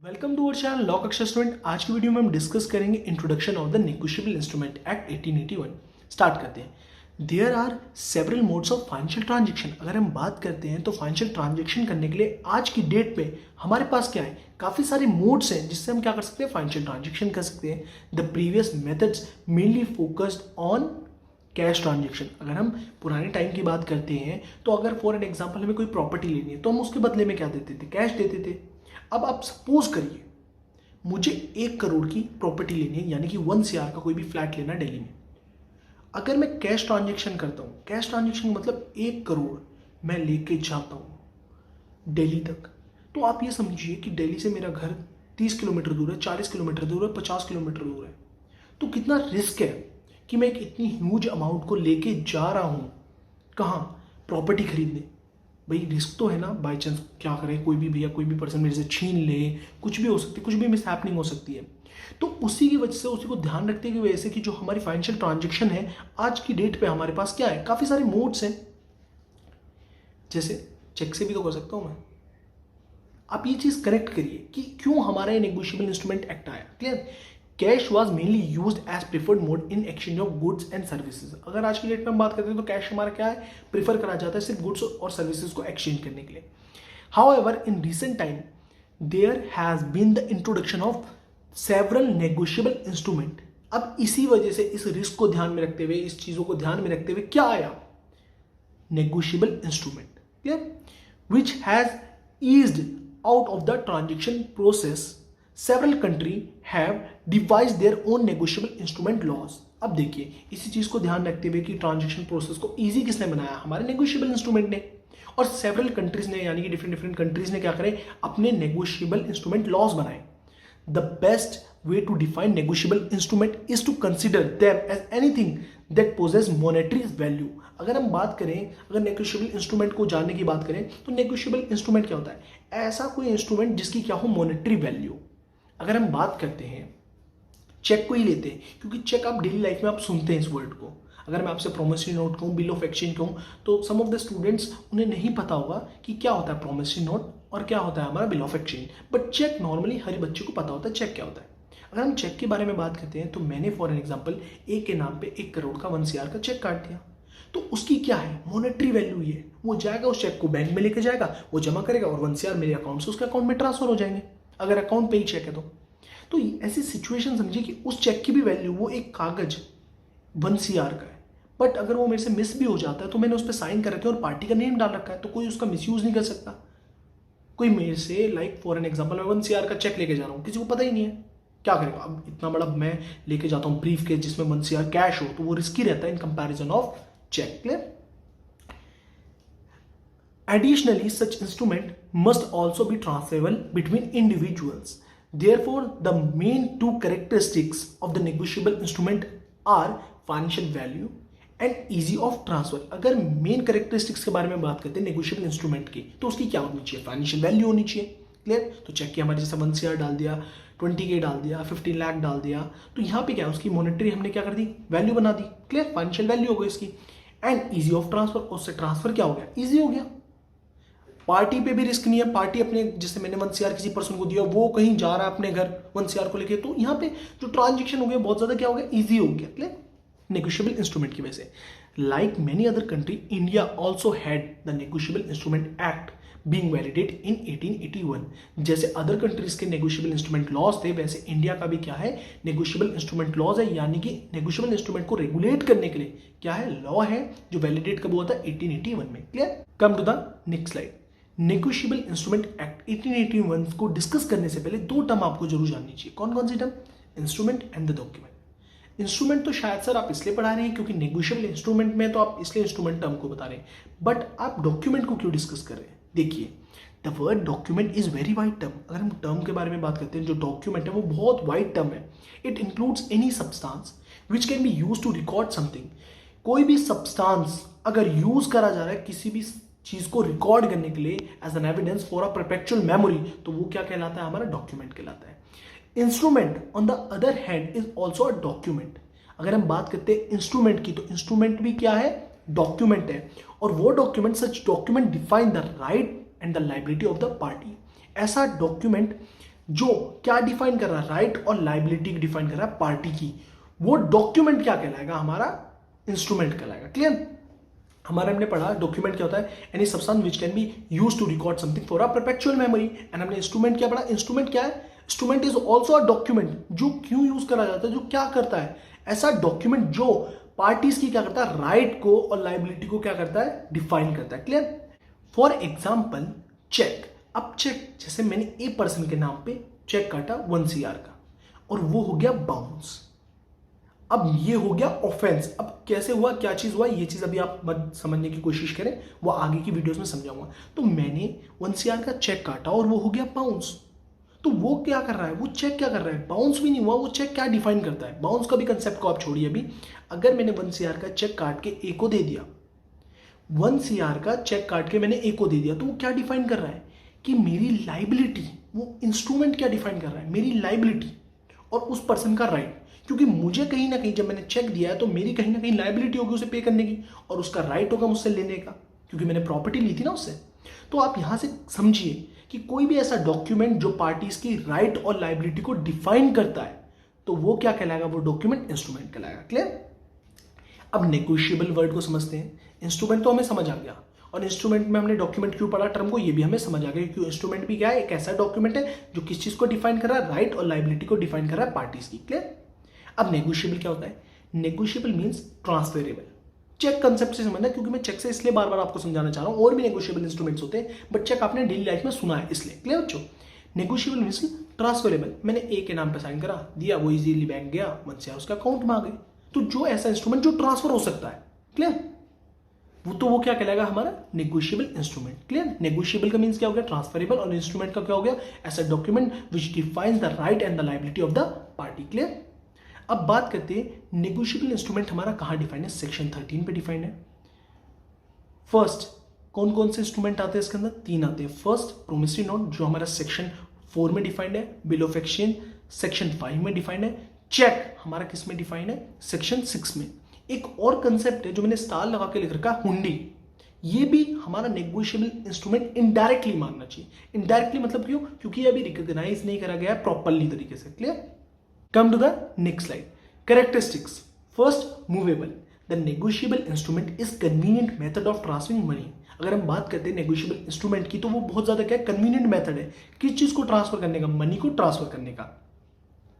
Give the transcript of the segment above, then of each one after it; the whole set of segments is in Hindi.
Welcome to our channel law कक्षा स्टूडेंट। आज की वीडियो में हम डिस्कस करेंगे introduction of the negotiable instrument act 1881। Start करते हैं। There are several modes of financial transaction. अगर हम बात करते हैं तो फाइनेंशियल ट्रांजेक्शन करने के लिए आज की डेट पे हमारे पास क्या है, काफ़ी सारे मोड्स हैं जिससे हम क्या कर सकते हैं, फाइनेंशियल ट्रांजेक्शन कर सकते हैं। The previous methods mainly focused on cash transaction. अगर हम पुराने टाइम की बात करते हैं तो अगर फॉर एन एग्जाम्पल हमें कोई प्रॉपर्टी लेनी है तो हम उसके बदले में क्या देते थे, कैश देते थे। अब आप सपोज करिए मुझे 1 करोड़ की प्रॉपर्टी लेनी है, यानी कि 1 CR का कोई भी फ्लैट लेना दिल्ली में। अगर मैं कैश ट्रांजेक्शन करता हूँ, कैश ट्रांजेक्शन मतलब 1 करोड़ मैं लेके जाता हूँ दिल्ली तक, तो आप ये समझिए कि दिल्ली से मेरा घर 30 किलोमीटर दूर है, 40 किलोमीटर दूर है, 50 किलोमीटर दूर है। तो कितना रिस्क है कि मैं एक इतनी ह्यूज अमाउंट को लेके जा रहा हूँ, कहाँ, प्रॉपर्टी खरीदने। भाई रिस्क तो है ना, बाई चांस क्या करें, कोई भी भैया कोई भी पर्सन मेरे से छीन ले, कुछ भी हो सकती है, कुछ भी मिस हैपनिंग हो सकती है। तो उसी की वजह से, उसी को ध्यान रखते हुए वजह से कि जो हमारी फाइनेंशियल ट्रांजेक्शन है आज की डेट पे हमारे पास क्या है, काफ़ी सारे मोड्स हैं। जैसे चेक से भी तो कर सकता हूँ मैं। आप ये चीज़ करेक्ट करिए कि क्यों हमारा ये नेगोशिएबल इंस्ट्रूमेंट एक्ट आया। Clear. Cash was mainly use as preferred mode in exchange of goods and services. अगर आज की डेट में हम बात करते हैं तो कैश हमारा क्या है, प्रीफर करा जाता है सिर्फ गुड्स और सर्विसेज को एक्सचेंज करने के लिए। However in recent time there has been the introduction of several negotiable instrument. अब इसी वजह से, इस रिस्क को ध्यान में रखते हुए, इस चीजों को ध्यान में रखते हुए क्या आया, negotiable instrument. Clear. Which has eased out of the transaction process, several country have devised their own negotiable instrument laws। अब देखिए इसी चीज को ध्यान रखते हुए कि ट्रांजेक्शन प्रोसेस को इजी किसने बनाया, हमारे नेगोशिएबल इंस्ट्रूमेंट ने। और सेवरल कंट्रीज ने, यानी कि डिफरेंट डिफरेंट कंट्रीज ने क्या करे, अपने नेगोशिएबल इंस्ट्रूमेंट लॉज बनाए। The best way to define negotiable instrument is to consider them as anything that possess monetary value। अगर हम बात करें, अगर नेगोशिएबल इंस्ट्रूमेंट को जानने की बात करें तो नेगोशिएबल इंस्ट्रूमेंट क्या होता है, ऐसा कोई इंस्ट्रूमेंट जिसकी क्या हो, मॉनेटरी वैल्यू। अगर हम बात करते हैं चेक को ही लेते हैं, क्योंकि चेक आप डेली लाइफ में आप सुनते हैं इस वर्ड को। अगर मैं आपसे प्रोमिसरी नोट कहूँ, बिल ऑफ एक्सचेंज कहूँ, तो सम ऑफ द स्टूडेंट्स उन्हें नहीं पता होगा कि क्या होता है प्रोमिसरी नोट और क्या होता है हमारा bill of exchange. But cheque normally हर बच्चे को पता होता है चेक क्या होता है। अगर हम चेक के बारे में बात करते हैं तो मैंने फॉर एन एग्जाम्पल ए के नाम पे 1 करोड़ का 1 CR का चेक काट दिया, तो उसकी क्या है, मॉनेटरी वैल्यू ये। वो जाएगा, उस चेक को बैंक में लेके जाएगा, वो जमा करेगा और 1 CR मेरे अकाउंट से उसके अकाउंट में ट्रांसफर हो जाएंगे, अगर अकाउंट पे ही चेक है तो ऐसी सिचुएशन समझिए कि उस चेक की भी वैल्यू, वो एक कागज 1 CR का है, बट अगर वो मेरे से मिस भी हो जाता है तो मैंने उस पर साइन कर रखे और पार्टी का नेम डाल रखा है, तो कोई उसका मिसयूज नहीं कर सकता। कोई मेरे से, लाइक फॉर एन एग्जाम्पल, मैं 1 CR का चेक लेके जा रहा हूँ, किसी को पता ही नहीं है, क्या करेगा। अब इतना बड़ा मैं लेके जाता हूँ ब्रीफ केस जिसमें 1 CR कैश हो, तो वो रिस्की रहता है in comparison of cheque. Clear. Additionally, such instrument must also be transferable between individuals. Therefore, the main two characteristics of the negotiable instrument are financial value and easy of transfer। अगर मेन कैरेक्टरिस्टिक्स के बारे में बात करते हैं नेगोशिएबल इंस्ट्रूमेंट की, तो उसकी क्या होनी चाहिए, फाइनेंशियल वैल्यू होनी चाहिए। क्लियर। तो चेक की हमारे जैसे 1 CR डाल दिया, 20K डाल दिया, 15 लाख डाल दिया, तो यहाँ पे क्या है, उसकी मॉनेटरी हमने क्या कर दी, वैल्यू बना दी। क्लियर। फाइनेंशियल वैल्यू हो गई इसकी। एंड इजी ऑफ ट्रांसफर, उससे ट्रांसफर क्या हो गया, इजी हो गया। पार्टी पे भी रिस्क नहीं है, पार्टी अपने, जैसे मैंने 1 CR किसी पर्सन को दिया, वो कहीं जा रहा है अपने घर 1 CR को लेके, तो यहाँ पे जो ट्रांजेक्शन हो गया बहुत ज्यादा क्या हो गया, इजी हो गया। क्लियर। नेगोशिएबल इंस्ट्रूमेंट की वजह से। Like many other country, India also had the negotiable instrument act being validate in 1881। जैसे अदर कंट्रीज के नेगोशिएबल इंस्ट्रूमेंट लॉज थे, वैसे इंडिया का भी क्या है, नेगोशिएबल इंस्ट्रूमेंट लॉज है, यानी कि नेगोशिएबल इंस्ट्रूमेंट को रेगुलेट करने के लिए क्या है, लॉ है, जो वैलिडेट कब हुआ था, 1881 में। Clear. Come to the next slide. Negotiable instrument act 1881 को डिस्कस करने से पहले 2 टर्म आपको जरूर जाननी चाहिए। कौन कौन सी term, instrument and the document. Instrument तो शायद सर आप इसलिए पढ़ा रहे हैं क्योंकि नेगोशिएबल इंस्ट्रूमेंट में तो आप इसलिए इंस्ट्रूमेंट टर्म को बता रहे हैं, बट आप डॉक्यूमेंट को क्यों डिस्कस कर रहे हैं। देखिए, the word document is very wide term. अगर हम टर्म के बारे में बात करते हैं, जो डॉक्यूमेंट है वो बहुत वाइड टर्म है। It includes any substance which can be use to record something. कोई भी सब्सटेंस अगर यूज करा जा रहा है किसी भी चीज को रिकॉर्ड करने के लिए as an evidence for a perpetual memory, तो वो क्या कहलाता है, हमारा डॉक्यूमेंट कहलाता है। Instrument on the other hand is also a document. अगर हम बात करते हैं इंस्ट्रूमेंट की, तो इंस्ट्रूमेंट भी क्या है, डॉक्यूमेंट है। और वो document, such document define the right and the liability of the party. ऐसा डॉक्यूमेंट जो क्या डिफाइन कर रहा है, राइट और लाइबिलिटी डिफाइन कर रहा है पार्टी की, वो डॉक्यूमेंट क्या कहलाएगा, हमारा इंस्ट्रूमेंट कहलाएगा। क्लियर? हमारा हमने पढ़ा डॉक्यूमेंट क्या होता है, any substance which can be used to record something for a perpetual memory. And हमने इंस्ट्रूमेंट क्या पढ़ा, इंस्ट्रूमेंट क्या है, instrument is also a document, जो क्यों यूज करा जाता है, जो क्या करता है, ऐसा डॉक्यूमेंट जो पार्टीज की क्या करता है, राइट को और लाइबिलिटी को क्या करता है, डिफाइन करता है। क्लियर? For example cheque. अब चेक, जैसे मैंने ए पर्सन के नाम पे चेक काटा 1 CR का और वो हो गया बाउंस, अब ये हो गया ऑफेंस। अब कैसे हुआ, क्या चीज हुआ, ये चीज अभी आप मत समझने की कोशिश करें, वो आगे की वीडियोस में समझाऊंगा। तो मैंने 1 CR का चेक काटा और वो हो गया बाउंस। तो वो क्या कर रहा है, वो चेक क्या कर रहा है, बाउंस भी नहीं हुआ, वो चेक क्या डिफाइन करता है, बाउंस का भी कंसेप्ट को आप छोड़िए अभी। अगर मैंने 1 CR का चेक काट के ए को दे दिया, 1 CR का चेक काट के मैंने ए को दे दिया, तो वो क्या डिफाइन कर रहा है कि मेरी लाइबिलिटी, वो इंस्ट्रूमेंट क्या डिफाइन कर रहा है, मेरी लाइबिलिटी और उस पर्सन का राइट। क्योंकि मुझे कहीं ना कहीं जब मैंने चेक दिया है तो मेरी कहीं ना कहीं लाइबिलिटी होगी उसे पे करने की, और उसका राइट होगा मुझसे लेने का, क्योंकि मैंने प्रॉपर्टी ली थी ना उससे। तो आप यहां से समझिए कि कोई भी ऐसा डॉक्यूमेंट जो पार्टीज की राइट और लाइबिलिटी को डिफाइन करता है, तो वो क्या कहलाएगा, वो डॉक्यूमेंट इंस्ट्रूमेंट कहलाएगा। क्लियर? अब नेगोशिएबल वर्ड को समझते हैं। इंस्ट्रूमेंट तो हमें समझ आ गया, और इंस्ट्रूमेंट में हमने डॉक्यूमेंट क्यों पढ़ा टर्म को, ये भी हमें समझ आ गया, क्योंकि इंस्ट्रूमेंट भी क्या है, एक ऐसा डॉक्यूमेंट है जो किस चीज को डिफाइन कर रहा है, राइट और लाइबिलिटी को डिफाइन कर रहा है पार्टीज की। क्लियर? अब नेगोशिएबल क्या होता है, negotiable means transferable. Cheque concept से समझना, क्योंकि मैं चेक से इसलिए बार बार आपको समझाना चाह रहा हूं, और भी नेगोशिएबल इंस्ट्रूमेंट्स होते हैं, बट चेक आपने डेली लाइफ में सुना है इसलिए। क्लियर बच्चों? Negotiable means transferable. मैंने ए के नाम पे साइन करा दिया, वो इजीली बैंक गया, 1 CR उसका अकाउंट में आ गए। तो जो ऐसा इंस्ट्रूमेंट जो ट्रांसफर हो सकता है, क्लियर, वो क्या कहलाएगा, हमारा नेगोशिएबल इंस्ट्रूमेंट। क्लियर? नेगोशिएबल का मींस क्या हो गया, ट्रांसफरेबल, और इंस्ट्रूमेंट का क्या हो गया, ऐसा document which defines the right and the liability of the party. Clear? अब बात करते हैं नेगोशिएबल इंस्ट्रूमेंट हमारा कहां डिफाइन है, सेक्शन 13 पे डिफाइंड है। फर्स्ट, कौन कौन से इंस्ट्रूमेंट आते हैं इसके अंदर, 3 आते हैं। फर्स्ट, प्रोमिसरी नोट, जो हमारा सेक्शन 4 में डिफाइंड है। बिल ऑफ एक्सचेंज सेक्शन 5 में डिफाइंड है। चेक हमारा किस में डिफाइंड है, सेक्शन 6 में। एक और कंसेप्ट है जो मैंने स्टार लगा के लिख रखा, हुंडी। ये भी हमारा नेगोशिएबल इंस्ट्रूमेंट इनडायरेक्टली मानना चाहिए। इनडायरेक्टली मतलब क्यों, क्योंकि ये अभी रिकॉग्नाइज नहीं करा गया प्रॉपरली तरीके से। Clear? Come to the next slide. Characteristics. First, movable. The negotiable instrument is convenient method of transferring money. अगर हम बात करते हैं नेगोशिएबल इंस्ट्रूमेंट की, तो वो बहुत ज्यादा क्या है, कन्वीनियंट मेथड है। किस चीज को ट्रांसफर करने का, मनी को ट्रांसफर करने का।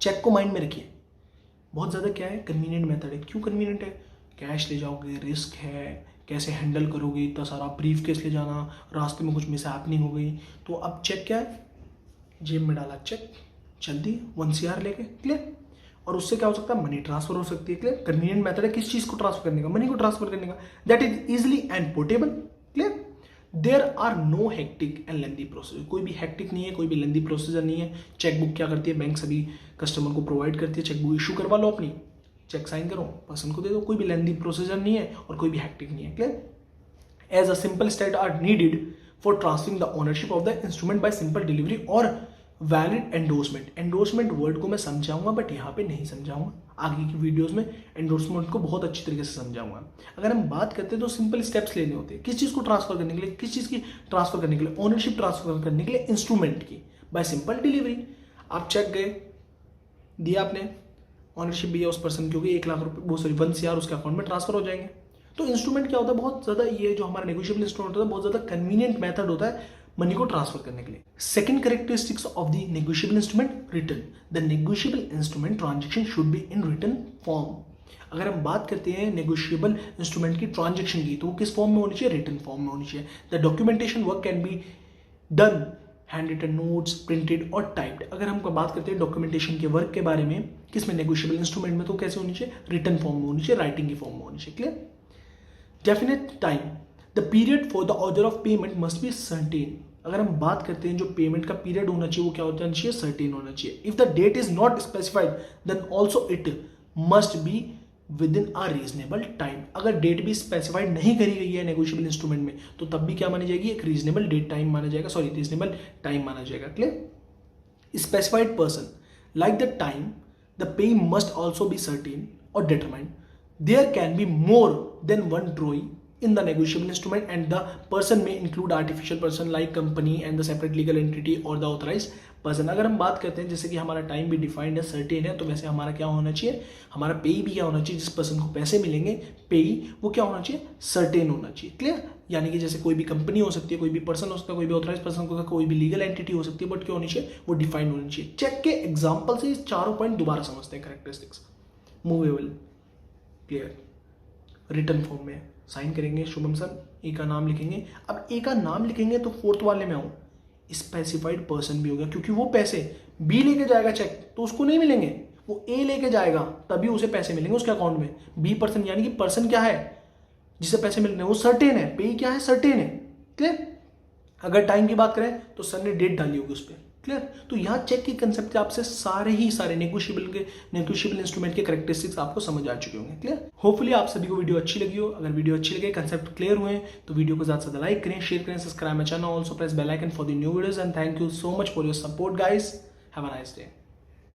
चेक को माइंड में रखिए, बहुत ज्यादा क्या है, कन्वीनियंट मेथड है। क्यों कन्वीनियंट है, कैश ले जाओगे, रिस्क है, कैसे हैंडल करोगे, इतना सारा ब्रीफ केस ले जाना, रास्ते में कुछ मिस हैपनिंग हो गई। तो अब चेक क्या है, जेब में डाला चेक, जल्दी 1 CR लेके। क्लियर? और उससे क्या हो सकता है, मनी ट्रांसफर हो सकती है। क्लियर? कन्वीनियंट मेथड है किस चीज को ट्रांसफर करने का, मनी को ट्रांसफर करने का। That is easily and portable. Clear? There are no hectic and lengthy procedure. कोई भी हेक्टिक नहीं है, कोई भी लेंदी प्रोसीजर नहीं है। चेकबुक क्या करती है, बैंक सभी कस्टमर को प्रोवाइड करती है, चेकबुक इशू करवा लो अपनी, चेक साइन करो, पर्सन को दे दो। कोई भी लेंदी प्रोसीजर नहीं है और कोई भी हेक्टिक नहीं है। Clear? As a simple step are needed for transferring the ownership of the instrument by simple delivery और वैलिड एंडोर्समेंट। एंडोर्समेंट वर्ड को मैं समझाऊंगा, बट यहाँ पे नहीं समझाऊंगा, आगे की वीडियोस में एंडोर्समेंट को बहुत अच्छी तरीके से समझाऊंगा। अगर हम बात करते हैं तो सिंपल स्टेप्स लेने होते हैं, किस चीज को ट्रांसफर करने के लिए, किस चीज की ट्रांसफर करने के लिए, ओनरशिप ट्रांसफर करने के लिए इंस्ट्रूमेंट की, बाय सिंपल डिलीवरी। आप चेक गए, दिया आपने, ओनरशिप भी है उस पर्सन की होगी, 1 लाख रुपये, बहुत सॉरी 1 CR उसके अकाउंट में ट्रांसफर हो जाएंगे। तो इंस्ट्रूमेंट क्या होता है, बहुत ज्यादा, ये जो हमारा नेगोशिएबल इंस्ट्रूमेंट होता है, बहुत ज्यादा कन्वीनियंट मेथड होता है मनी को ट्रांसफर करने के लिए। Second characteristics of the negotiable instrument, written. The negotiable instrument transaction should be in written form. अगर हम बात करते हैं नेगोशिएबल इंस्ट्रूमेंट की ट्रांजैक्शन की, तो वो किस फॉर्म में होनी चाहिए, रिटन फॉर्म में होनी चाहिए। The documentation work can be done hand written notes, printed और टाइप्ड। अगर हम बात करते हैं डॉक्यूमेंटेशन के वर्क के बारे में, किसमें, नेगोशिएबल इंस्ट्रूमेंट में, तो कैसे होनी चाहिए, रिटन फॉर्म में होनी चाहिए, राइटिंग की फॉर्म में होनी चाहिए। Clear? Definite time. The period for the order of payment must be certain. अगर हम बात करते हैं जो पेमेंट का पीरियड होना चाहिए, वो क्या होना चाहिए, सर्टेन होना चाहिए। If the date is not specified then also it must be within a reasonable time. अगर डेट भी स्पेसिफाइड नहीं करी गई है नेगोशिएबल इंस्ट्रूमेंट में, तो तब भी क्या मानी जाएगी, एक रीजनेबल डेट टाइम माना जाएगा, सॉरी रीजनेबल टाइम माना जाएगा। Clear? Specified person like the time the pay must also be certain और determined. There can be more than one drawee in the negotiable instrument, and the person may include artificial person like company and the separate legal entity or the authorized person. अगर हम बात करते हैं जैसे कि हमारा टाइम भी डिफाइंड है, सर्टेन है, तो वैसे हमारा क्या होना चाहिए, हमारा पेई भी क्या होना चाहिए, जिस पर्सन को पैसे मिलेंगे पेई, वो क्या होना चाहिए, सर्टेन होना चाहिए. क्लियर. यानी कि जैसे कोई भी कंपनी हो सकती है, कोई भी पर्सन हो सकता है, कोई भी ऑथराइज पर्सन हो सकता है, कोई भी लीगल एंटिटी हो सकती है, बट क्या होनी चाहिए, वो डिफाइंड होनी चाहिए. चेक के एग्जाम्पल से इस चारों पॉइंट दोबारा समझते हैं. Characteristics, movable, clear, return form में साइन करेंगे, शुभम सर ए का नाम लिखेंगे. अब ए का नाम लिखेंगे तो फोर्थ वाले में आऊँ, स्पेसिफाइड पर्सन भी होगा, क्योंकि वो पैसे बी लेके जाएगा चेक तो उसको नहीं मिलेंगे, वो ए लेके जाएगा तभी उसे पैसे मिलेंगे उसके अकाउंट में. बी पर्सन यानी कि पर्सन क्या है जिसे पैसे मिलने हैं, वो सर्टेन है, पे क्या है, सर्टेन है. क्लियर. अगर टाइम की बात करें तो सर ने डेट डाली होगी उस पर. क्लियर. तो यहाँ चेक की कंसेप्ट आपसे सारे नेगोशिएबल इंस्ट्रूमेंट के कैरेक्टरिस्टिक्स आपको समझ आ चुके होंगे. क्लियर. होपफुली आप सभी को वीडियो अच्छी लगी हो. अगर वीडियो अच्छी लगे, कंसेप्ट क्लियर हुए तो वीडियो को ज्यादा से ज्यादा लाइक करें, शेयर करें, subscribe my channel, also press bell icon for the new videos, and thank you so much for your support guys. Have a nice day.